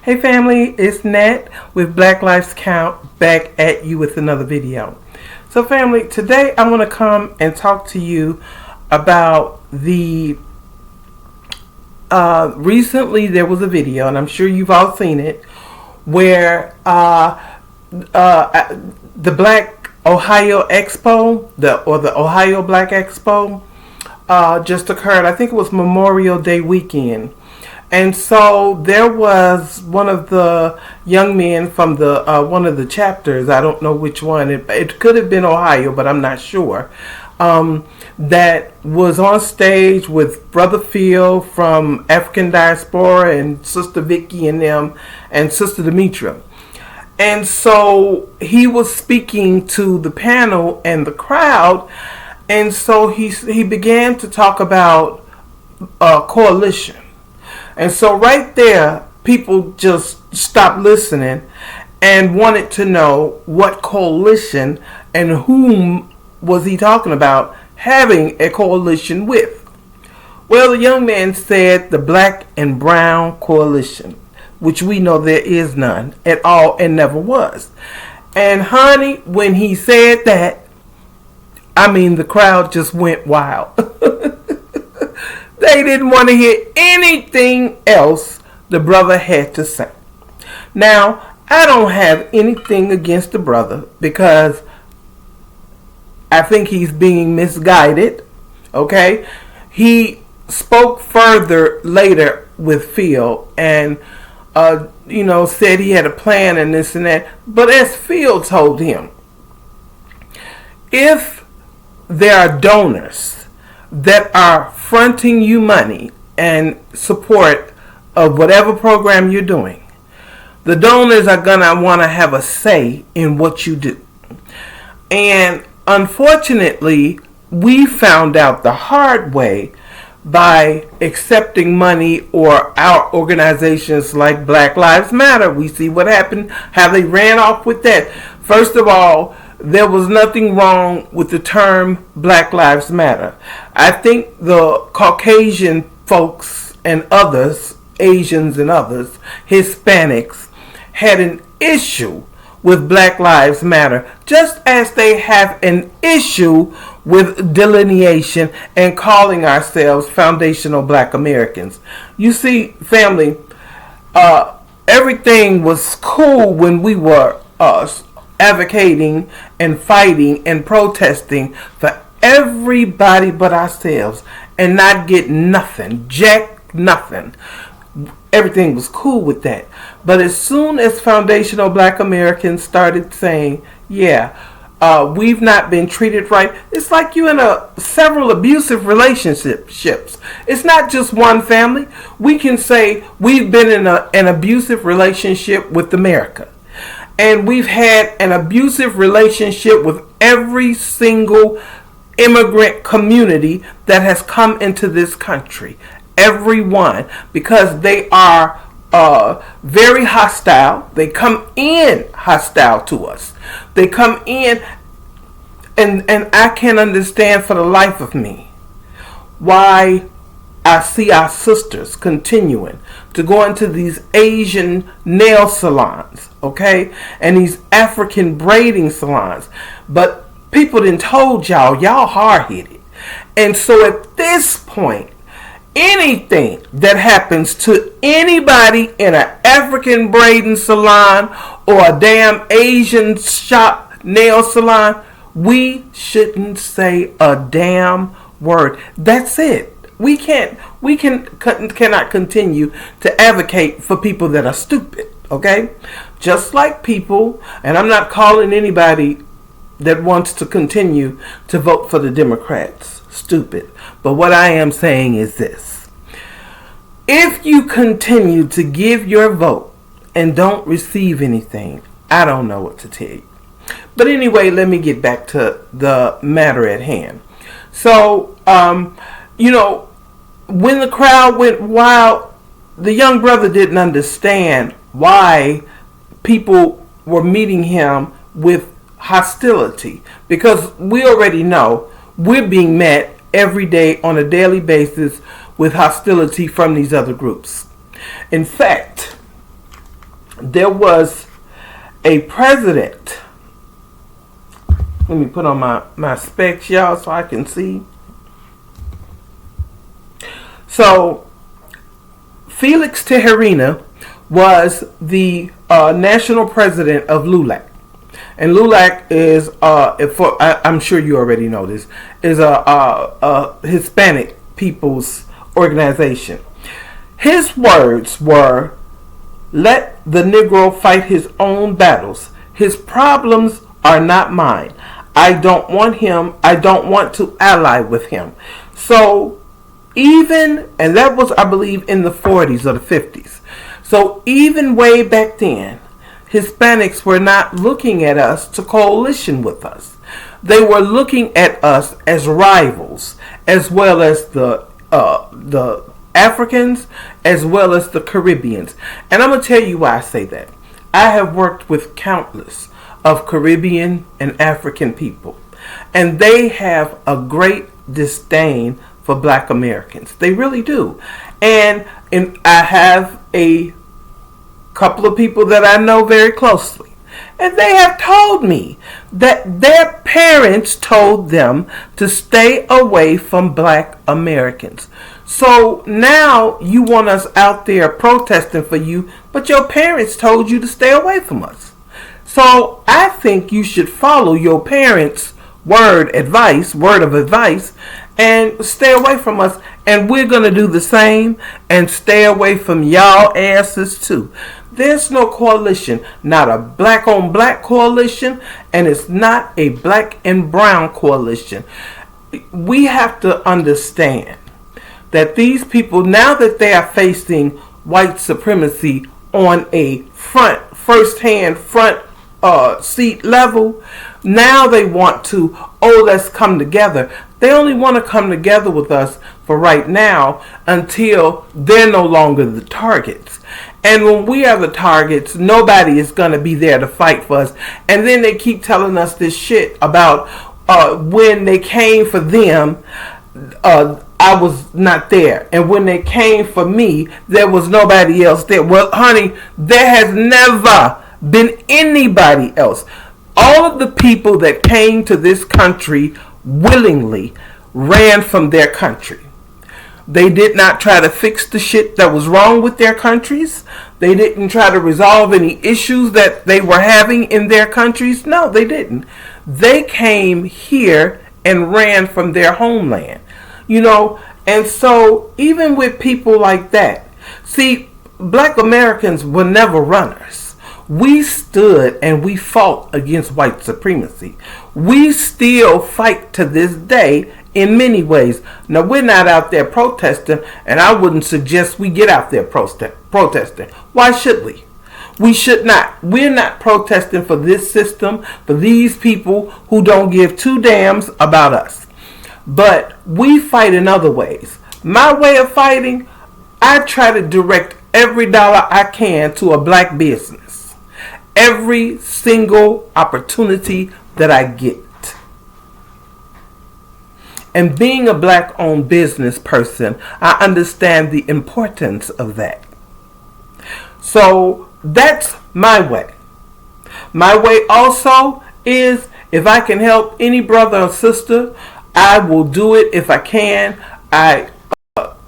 Hey family, it's Nat with Black Lives Count back at you with another video. So family, today I want to come and talk to you about the recently there was a video, and I'm sure you've all seen it, where the Black Ohio Expo, the Ohio Black Expo just occurred. I think it was Memorial Day weekend. And so there was one of the young men from the one of the chapters, I don't know which one, it could have been Ohio, but I'm not sure, that was on stage with Brother Phil from African Diaspora and Sister Vicky and them and Sister Demetra. And so he was speaking to the panel and the crowd, and so he began to talk about coalition. And so right there, people just stopped listening and wanted to know what coalition and whom was he talking about having a coalition with. Well, the young man said the Black and Brown Coalition, which we know there is none at all and never was. And honey, when he said that, I mean, the crowd just went wild. They didn't want to hear anything else the brother had to say. Now, I don't have anything against the brother because I think he's being misguided. Okay? He spoke further later with Phil and, said he had a plan and this and that. But as Phil told him, if there are donors that are fronting you money and support of whatever program you're doing, the donors are going to want to have a say in what you do. And unfortunately, we found out the hard way by accepting money or our organizations like Black Lives Matter. We see what happened, how they ran off with that. First of all, there was nothing wrong with the term Black Lives Matter. I think the Caucasian folks and others, Asians and others, Hispanics, had an issue with Black Lives Matter, just as they have an issue with delineation and calling ourselves foundational Black Americans. You see, family, everything was cool when we were advocating and fighting and protesting for everybody but ourselves and not get nothing, jack nothing. Everything was cool with that. But as soon as foundational Black Americans started saying, we've not been treated right, it's like you in several abusive relationships. It's not just one family. We can say we've been in an abusive relationship with America. And we've had an abusive relationship with every single immigrant community that has come into this country. Everyone. Because they are very hostile. They come in hostile to us. They come in, and I can't understand for the life of me why I see our sisters continuing to go into these Asian nail salons, okay, and these African braiding salons. But people done told y'all hard-headed. And so at this point, anything that happens to anybody in an African braiding salon or a damn Asian shop nail salon, we shouldn't say a damn word. That's it. We cannot continue to advocate for people that are stupid, okay? Just like people, and I'm not calling anybody that wants to continue to vote for the Democrats stupid. But what I am saying is this. If you continue to give your vote and don't receive anything, I don't know what to tell you. But anyway, let me get back to the matter at hand. So, when the crowd went wild, the young brother didn't understand why people were meeting him with hostility. Because we already know we're being met every day on a daily basis with hostility from these other groups. In fact, there was a president. Let me put on my specs, y'all, so I can see. So, Felix Tejerina was the national president of LULAC. And LULAC is, I'm sure you already know this, is a Hispanic people's organization. His words were, "Let the Negro fight his own battles. His problems are not mine. I don't want him. I don't want to ally with him." So and that was, I believe, in the 40s or the 50s. So even way back then, Hispanics were not looking at us to coalition with us. They were looking at us as rivals, as well as the Africans, as well as the Caribbeans. And I'm going to tell you why I say that. I have worked with countless of Caribbean and African people, and they have a great disdain for Black Americans. They really do. And I have a couple of people that I know very closely, and they have told me that their parents told them to stay away from Black Americans. So now you want us out there protesting for you, but your parents told you to stay away from us. So I think you should follow your parents' word of advice, and stay away from us. And we're going to do the same and stay away from y'all asses too. There's no coalition, not a black on black coalition, and it's not a black and brown coalition. We have to understand that these people, now that they are facing white supremacy on a first-hand front seat level, now they want to, let's come together. They only want to come together with us for right now until they're no longer the targets. And when we are the targets, nobody is going to be there to fight for us. And then they keep telling us this shit about when they came for them, I was not there. And when they came for me, there was nobody else there. Well, honey, there has never been anybody else. All of the people that came to this country willingly ran from their country. They did not try to fix the shit that was wrong with their countries. They didn't try to resolve any issues that they were having in their countries. No, they didn't. They came here and ran from their homeland. And so even with people like that, see, Black Americans were never runners. We stood and we fought against white supremacy. We still fight to this day in many ways. Now, we're not out there protesting, and I wouldn't suggest we get out there protesting. Why should we? We should not. We're not protesting for this system, for these people who don't give two damns about us. But we fight in other ways. My way of fighting, I try to direct every dollar I can to a black business. Every single opportunity that I get. And being a black-owned business person, I understand the importance of that. So that's my way. My way also is, if I can help any brother or sister, I will do it if I can. I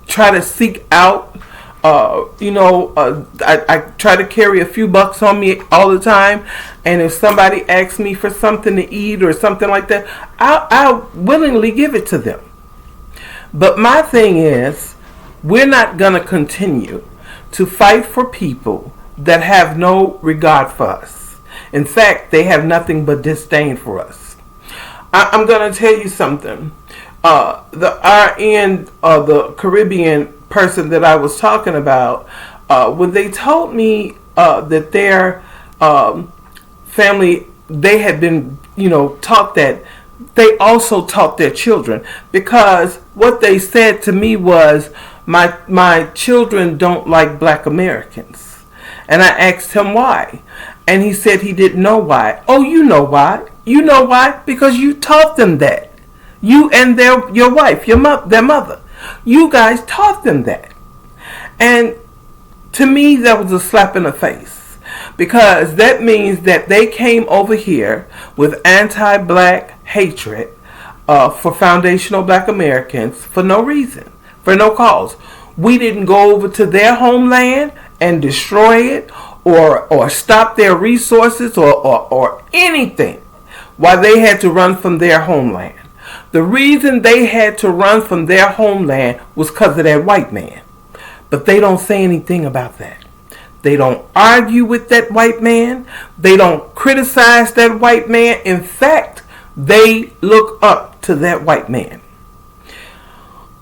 try to seek out, I try to carry a few bucks on me all the time. And if somebody asks me for something to eat or something like that, I'll willingly give it to them. But my thing is, we're not going to continue to fight for people that have no regard for us. In fact, they have nothing but disdain for us. I'm going to tell you something. The RN, the Caribbean person that I was talking about, when they told me that their family, they had been, taught that, they also taught their children, because what they said to me was, my children don't like Black Americans. And I asked him why. And he said he didn't know why. Oh, you know why. You know why? Because you taught them that. You and your wife, their mother. You guys taught them that. And to me, that was a slap in the face. because that means that they came over here with anti-black hatred for foundational black Americans for no reason, for no cause. We didn't go over to their homeland and destroy it or stop their resources or anything while they had to run from their homeland. The reason they had to run from their homeland was because of that white man. But they don't say anything about that. They don't argue with that white man. They don't criticize that white man. In fact, they look up to that white man.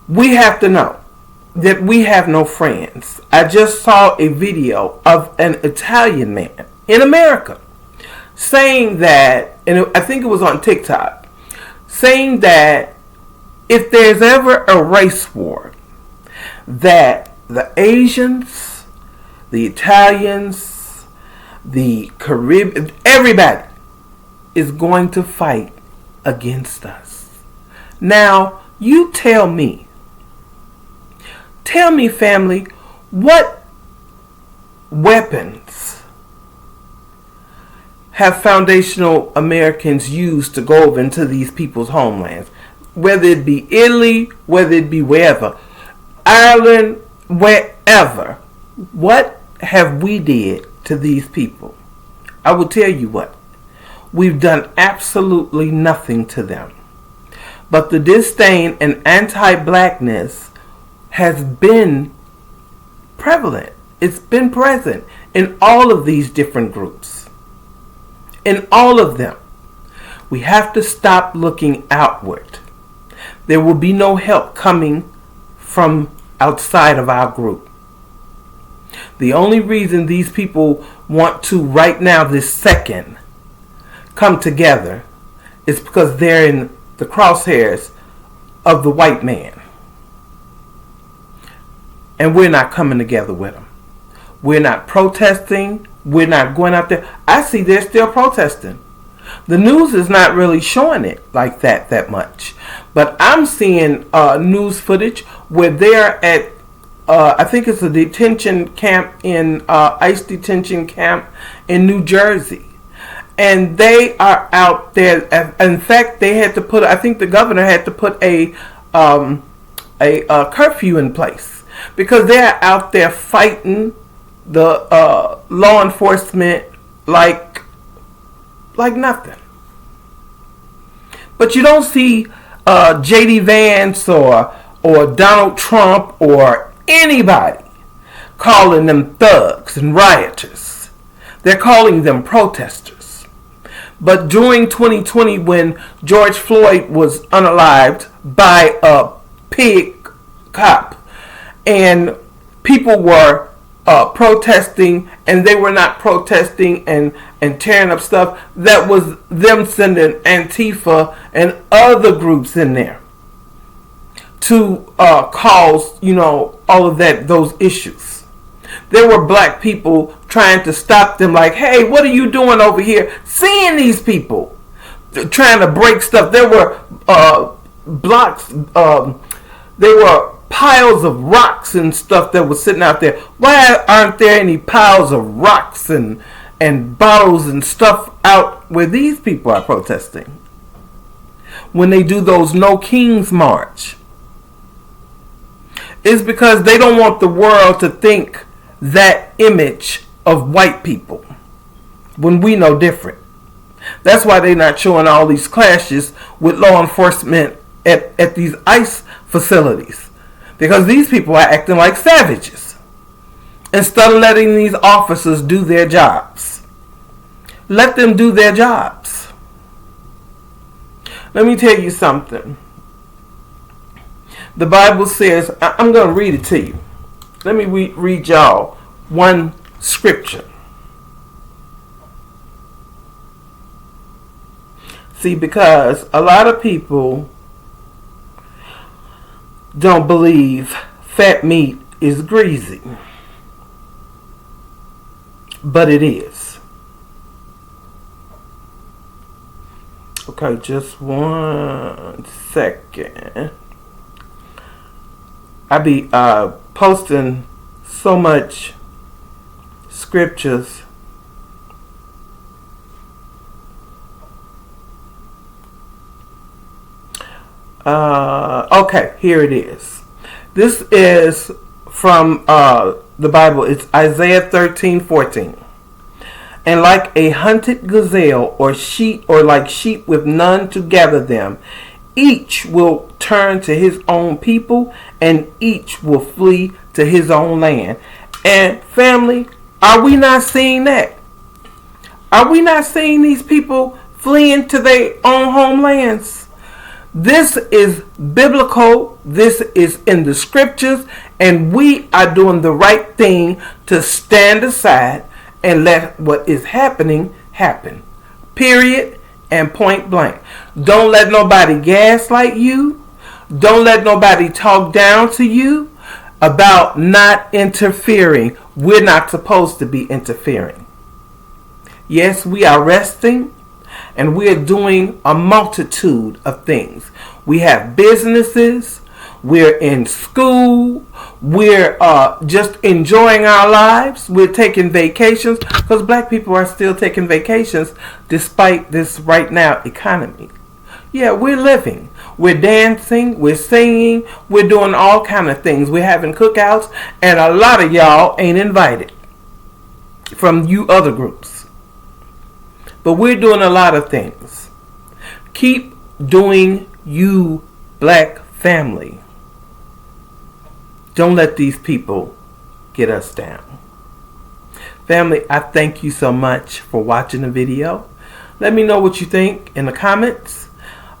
We have to know that we have no friends. I just saw a video of an Italian man in America saying that, and I think it was on TikTok, saying that if there's ever a race war, that the Asians, the Italians, the Caribbean, everybody is going to fight against us. Now, you tell me, family, what weapons have foundational Americans used to go over into these people's homelands? Whether it be Italy, whether it be wherever, Ireland, wherever. What have we did to these people? I will tell you what. We've done absolutely nothing to them. But the disdain and anti-blackness has been prevalent. It's been present in all of these different groups. In all of them. We have to stop looking outward. There will be no help coming from outside of our group. The only reason these people want to right now, this second, come together is because they're in the crosshairs of the white man. And we're not coming together with them. We're not protesting. We're not going out there. I see they're still protesting. The news is not really showing it like that much. But I'm seeing news footage where they're at, I think it's a detention camp ICE detention camp in New Jersey. And they are out there. In fact, they had to put, I think the governor had to put a curfew in place because they're out there fighting the law enforcement like nothing. But you don't see J.D. Vance or Donald Trump or anybody calling them thugs and rioters. They're calling them protesters. But during 2020, when George Floyd was unalived by a pig cop, and people were protesting, and they were not protesting and tearing up stuff, that was them sending Antifa and other groups in there to cause, all of those issues. There were black people trying to stop them, like, hey, what are you doing over here? Seeing these people trying to break stuff. There were blocks, there were piles of rocks and stuff that was sitting out there. Why aren't there any piles of rocks and bottles and stuff out where these people are protesting when they do those No Kings March? It's because they don't want the world to think that image of white people when we know different. That's why they're not showing all these clashes with law enforcement at these ICE facilities, because these people are acting like savages instead of letting these officers do their jobs. Let them do their jobs. Let me tell you something. The Bible says, I'm going to read it to you. Let me read y'all one scripture. See, because a lot of people don't believe fat meat is greasy. But it is. Okay, just 1 second. I be posting so much scriptures Okay, here it is. This is from the Bible. It's Isaiah 13:14. And like a hunted gazelle or like sheep with none to gather them, each will turn to his own people and each will flee to his own land. And family, are we not seeing that? Are we not seeing these people fleeing to their own homelands? This is biblical. This is in the scriptures. And we are doing the right thing to stand aside and let what is happening happen. Period and point blank. Don't let nobody gaslight you. Don't let nobody talk down to you about not interfering. We're not supposed to be interfering. Yes, we are resting and we are doing a multitude of things. We have businesses. We're in school. We're just enjoying our lives. We're taking vacations because black people are still taking vacations despite this right now economy. Yeah, we're living. We're dancing. We're singing. We're doing all kind of things. We're having cookouts, and a lot of y'all ain't invited from you other groups. But we're doing a lot of things. Keep doing you, black family. Don't let these people get us down. Family, I thank you so much for watching the video. Let me know what you think in the comments.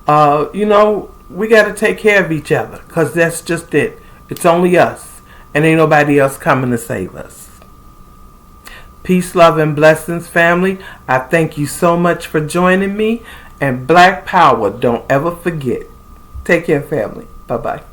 We got to take care of each other because that's just it. It's only us and ain't nobody else coming to save us. Peace, love, and blessings, family. I thank you so much for joining me. And Black Power, don't ever forget. Take care, family. Bye-bye.